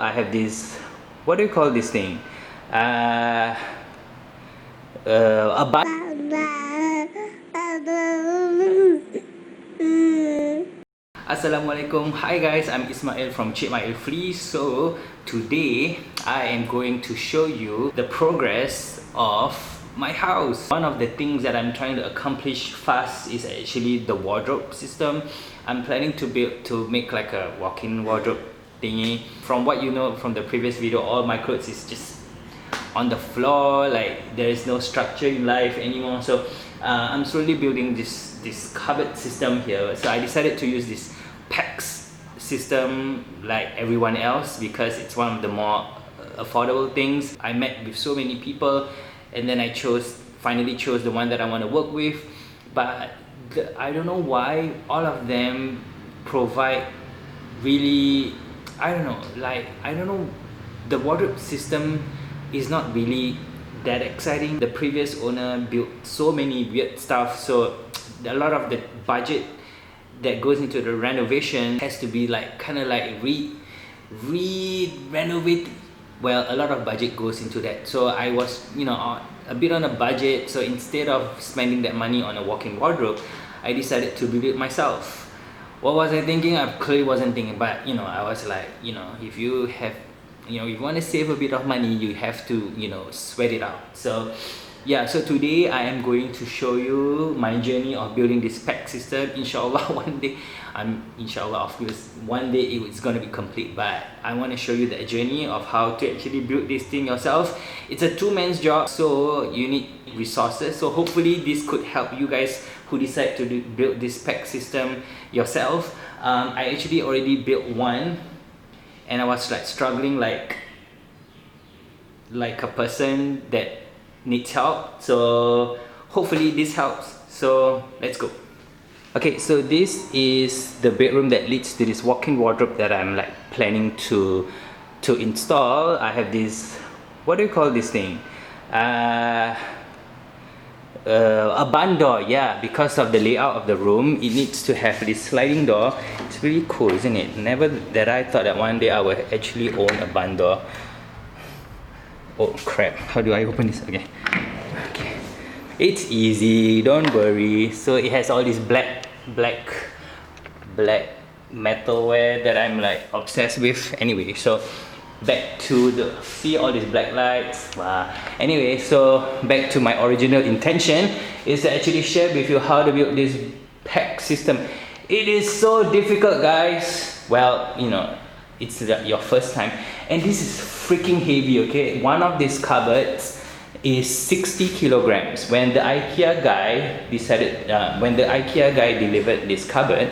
I have this, what do you call this thing? A bun. Assalamualaikum. Hi guys, I'm Ismail from Ismail Free. So today I am going to show you the progress of my house. One of the things that I'm trying to accomplish fast is actually the wardrobe system. I'm planning to make like a walk-in wardrobe thingy. From what you know from the previous video, all my clothes is just on the floor, like there is no structure in life anymore. So I'm slowly building this cupboard system here. So I decided to use this PAX system like everyone else because it's one of the more affordable things. I met with so many people and then I finally chose the one that I want to work with, but I don't know why all of them provide really, I don't know, the wardrobe system is not really that exciting. The previous owner built so many weird stuff, so a lot of the budget that goes into the renovation has to be like kind of like renovate. Well, a lot of budget goes into that, so I was a bit on a budget. So instead of spending that money on a walk-in wardrobe, I decided to build it myself. What was I thinking? I clearly wasn't thinking, but I was like, if you have, if you want to save a bit of money, you have to sweat it out. So yeah, so today I am going to show you my journey of building this PAX system. Inshallah one day, of course one day it's going to be complete, but I want to show you the journey of how to actually build this thing yourself. It's a two-man's job, so you need resources. So hopefully this could help you guys who decide to build this PAX system yourself. I actually already built one and I was like struggling like a person that needs help. So hopefully this helps. So let's go. Okay, so this is the bedroom that leads to this walk-in wardrobe that I'm like planning to install. I have this, what do you call this thing? A barn door, yeah, because of the layout of the room, it needs to have this sliding door. It's really cool, isn't it? Never that I thought that one day I would actually own a barn door. Oh crap, how do I open this? Okay, it's easy, don't worry. So it has all this black metalware that I'm like obsessed with. Anyway, so back to see all these black lights. Wow. Anyway, so back to my original intention is to actually share with you how to build this PAX system. It is so difficult, guys. Well, it's your first time, and this is freaking heavy. Okay, one of these cupboards is 60 kilograms. When the IKEA guy delivered this cupboard,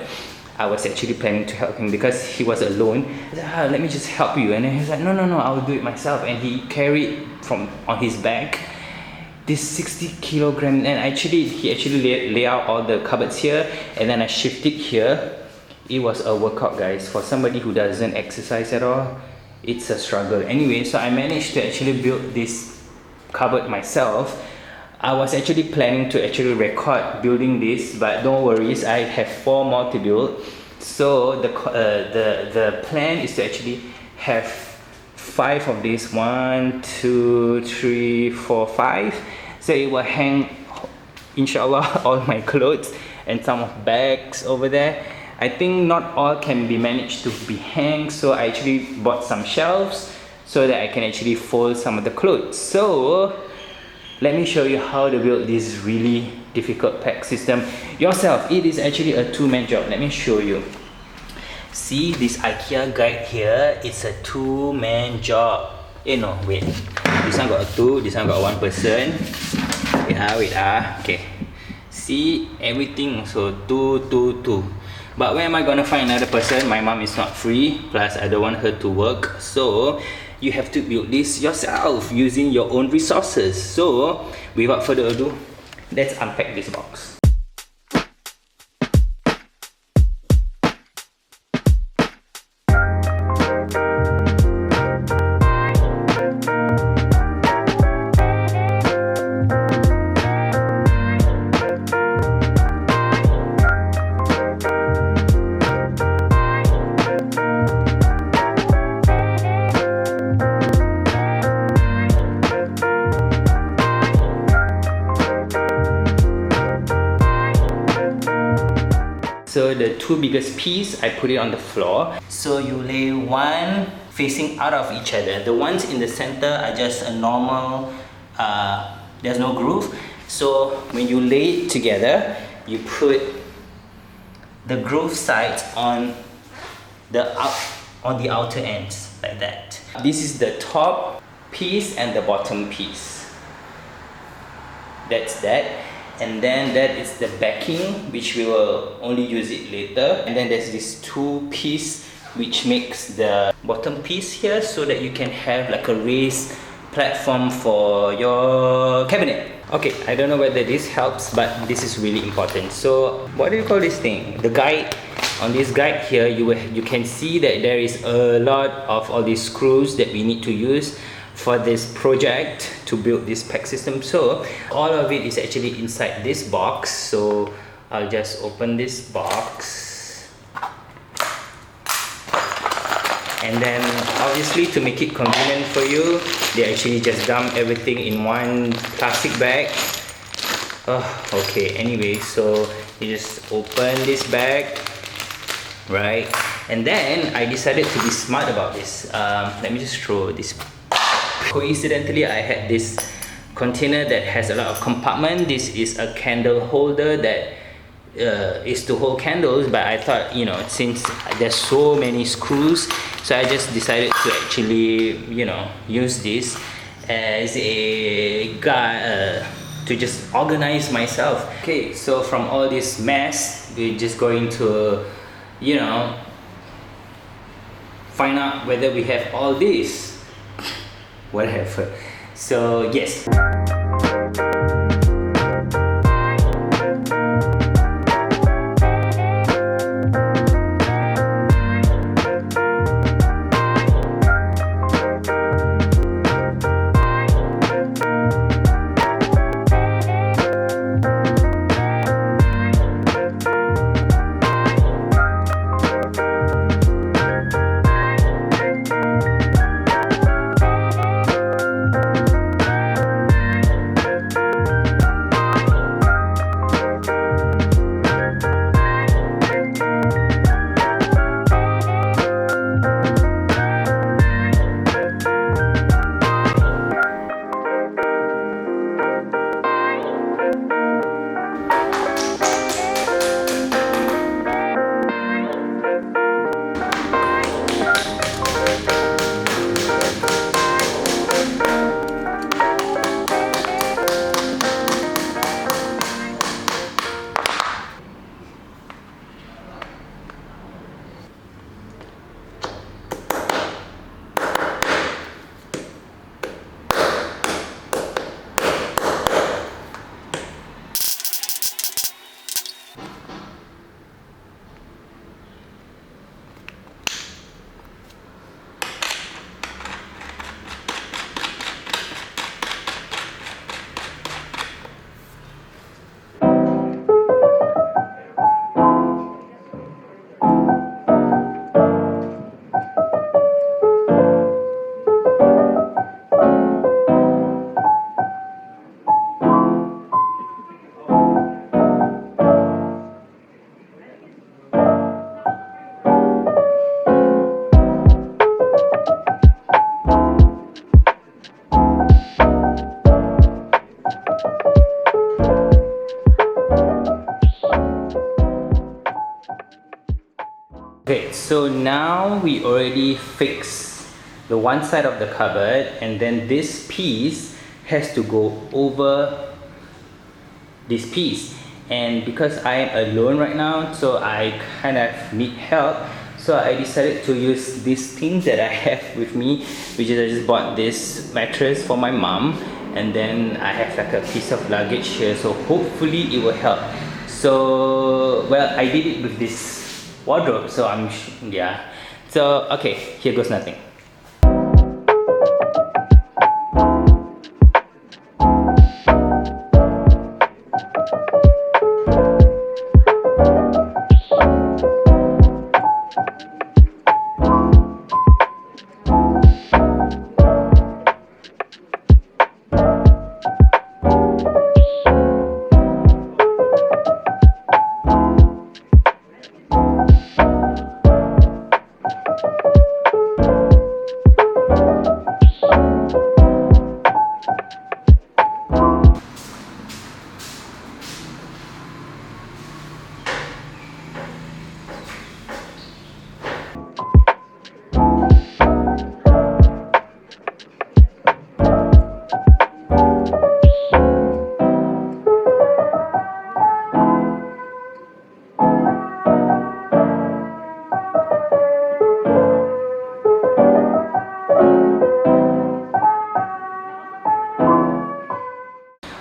I was actually planning to help him because he was alone. I said, let me just help you. And then he was like, no, I'll do it myself. And he carried on his back this 60 kilogram. And he actually lay out all the cupboards here. And then I shifted here. It was a workout, guys. For somebody who doesn't exercise at all, it's a struggle. Anyway, so I managed to actually build this cupboard myself. I was actually planning to actually record building this, but don't worry, I have 4 more to build. So the plan is to actually have 5 of these. 1, 2, 3, 4, 5. So it will hang, inshallah, all my clothes and some of bags over there. I think not all can be managed to be hanged, so I actually bought some shelves so that I can actually fold some of the clothes. So let me show you how to build this really difficult PAX system yourself. It is actually a two-man job. Let me show you. See this IKEA guide here? It's a two-man job. No, wait. This one got a 2, this one got 1 person. Wait. Okay. See, everything. So 2, 2, 2. But where am I gonna find another person? My mom is not free, plus I don't want her to work. So you have to build this yourself using your own resources. So without further ado, let's unpack this box. So the two biggest piece, I put it on the floor. So you lay one facing out of each other. The ones in the center are just a normal, there's no groove. So when you lay it together, you put the groove sides on the outer ends, like that. This is the top piece and the bottom piece. That's that. And then that is the backing, which we will only use it later. And then there's this two piece which makes the bottom piece here, so that you can have like a raised platform for your cabinet. Okay, I don't know whether this helps, but this is really important. So what do you call this thing? The guide. On this guide here, you can see that there is a lot of all these screws that we need to use for this project to build this PAX system. So all of it is actually inside this box. So I'll just open this box, and then obviously to make it convenient for you, they actually just dump everything in one plastic bag. Okay, anyway, so you just open this bag, right? And then I decided to be smart about this. Let me just throw this. Coincidentally, I had this container that has a lot of compartment. This is a candle holder that is to hold candles, but I thought, you know, since there's so many screws, so I just decided to actually, you know, use this as a guide to just organize myself. Okay, so from all this mess, we're just going to, you know, find out whether we have all this. Whatever. So yes. Okay, so now we already fixed the one side of the cupboard, and then this piece has to go over this piece. And because I am alone right now, so I kind of need help, so I decided to use these things that I have with me, which is I just bought this mattress for my mom, and then I have like a piece of luggage here, so hopefully it will help. So well, I did it with this wardrobe, so yeah. So okay, here goes nothing.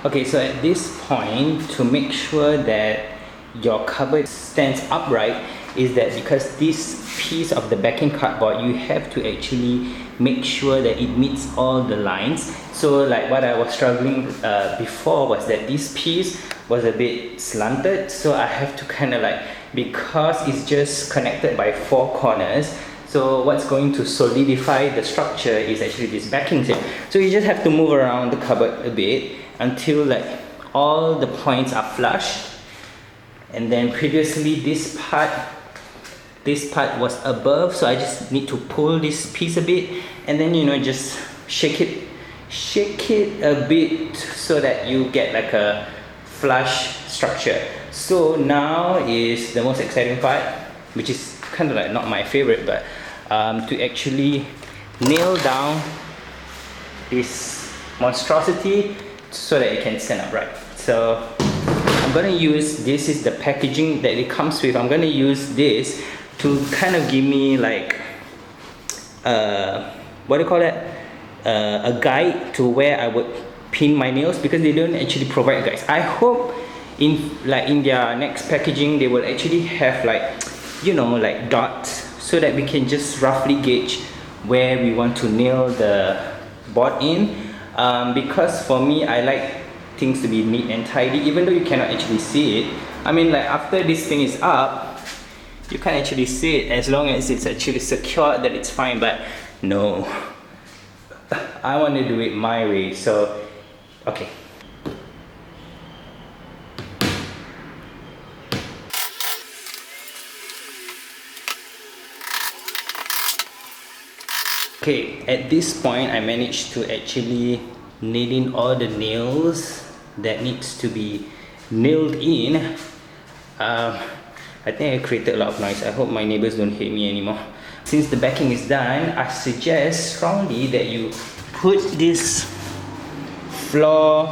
Okay, so at this point, to make sure that your cupboard stands upright, is that because this piece of the backing cardboard, you have to actually make sure that it meets all the lines. So like what I was struggling before was that this piece was a bit slanted, so I have to kind of like, because it's just connected by 4 corners, so what's going to solidify the structure is actually this backing here. So you just have to move around the cupboard a bit until like all the points are flush. And then previously this part was above, so I just need to pull this piece a bit, and then just shake it a bit so that you get like a flush structure. So now is the most exciting part, which is kind of like not my favorite, but to actually nail down this monstrosity so that it can stand upright. So I'm gonna use, this is the packaging that it comes with. I'm gonna use this to kind of give me like what do you call that, a guide to where I would pin my nails, because they don't actually provide guides. I hope in their next packaging they will actually have like like dots, so that we can just roughly gauge where we want to nail the board in, because for me, I like things to be neat and tidy, even though you cannot actually see it. I mean, like after this thing is up, you can't actually see it, as long as it's actually secured, that it's fine. But no, I want to do it my way. So okay, at this point I managed to actually nail in all the nails that needs to be nailed in. I think I created a lot of noise. I hope my neighbors don't hate me anymore. Since the backing is done, I suggest strongly that you put this floor,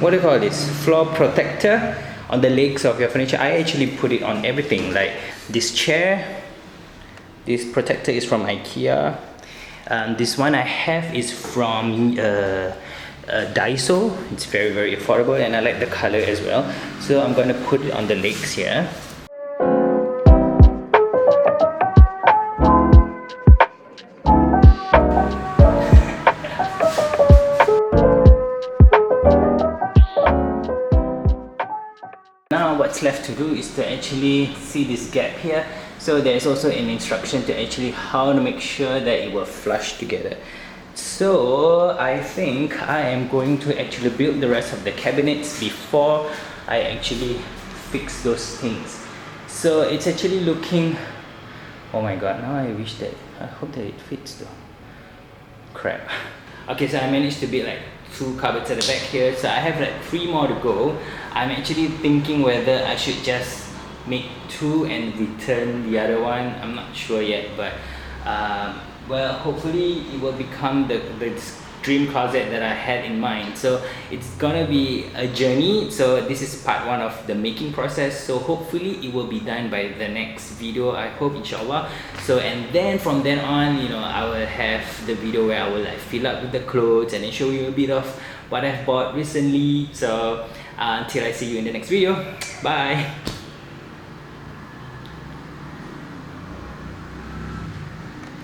what do you call this, floor protector on the legs of your furniture. I actually put it on everything, like this chair. This protector is from IKEA. This one I have is from D.I.Y. It's very, very affordable, and I like the color as well. So I'm going to put it on the legs here. Now what's left to do is to actually see this gap here. So there's also an instruction to actually how to make sure that it will flush together. So I think I am going to actually build the rest of the cabinets before I actually fix those things. So it's actually looking, oh my god, now I wish that, I hope that it fits though. Crap. Okay, so I managed to build like 2 cupboards at the back here, so I have like 3 more to go. I'm actually thinking whether I should just make 2 and return the other one. I'm not sure yet, but well, hopefully it will become the dream closet that I had in mind. So it's gonna be a journey. So this is part 1 of the making process, so hopefully it will be done by the next video, I hope, inshallah. So and then from then on, I will have the video where I will like fill up with the clothes and then show you a bit of what I've bought recently. So until I see you in the next video, bye.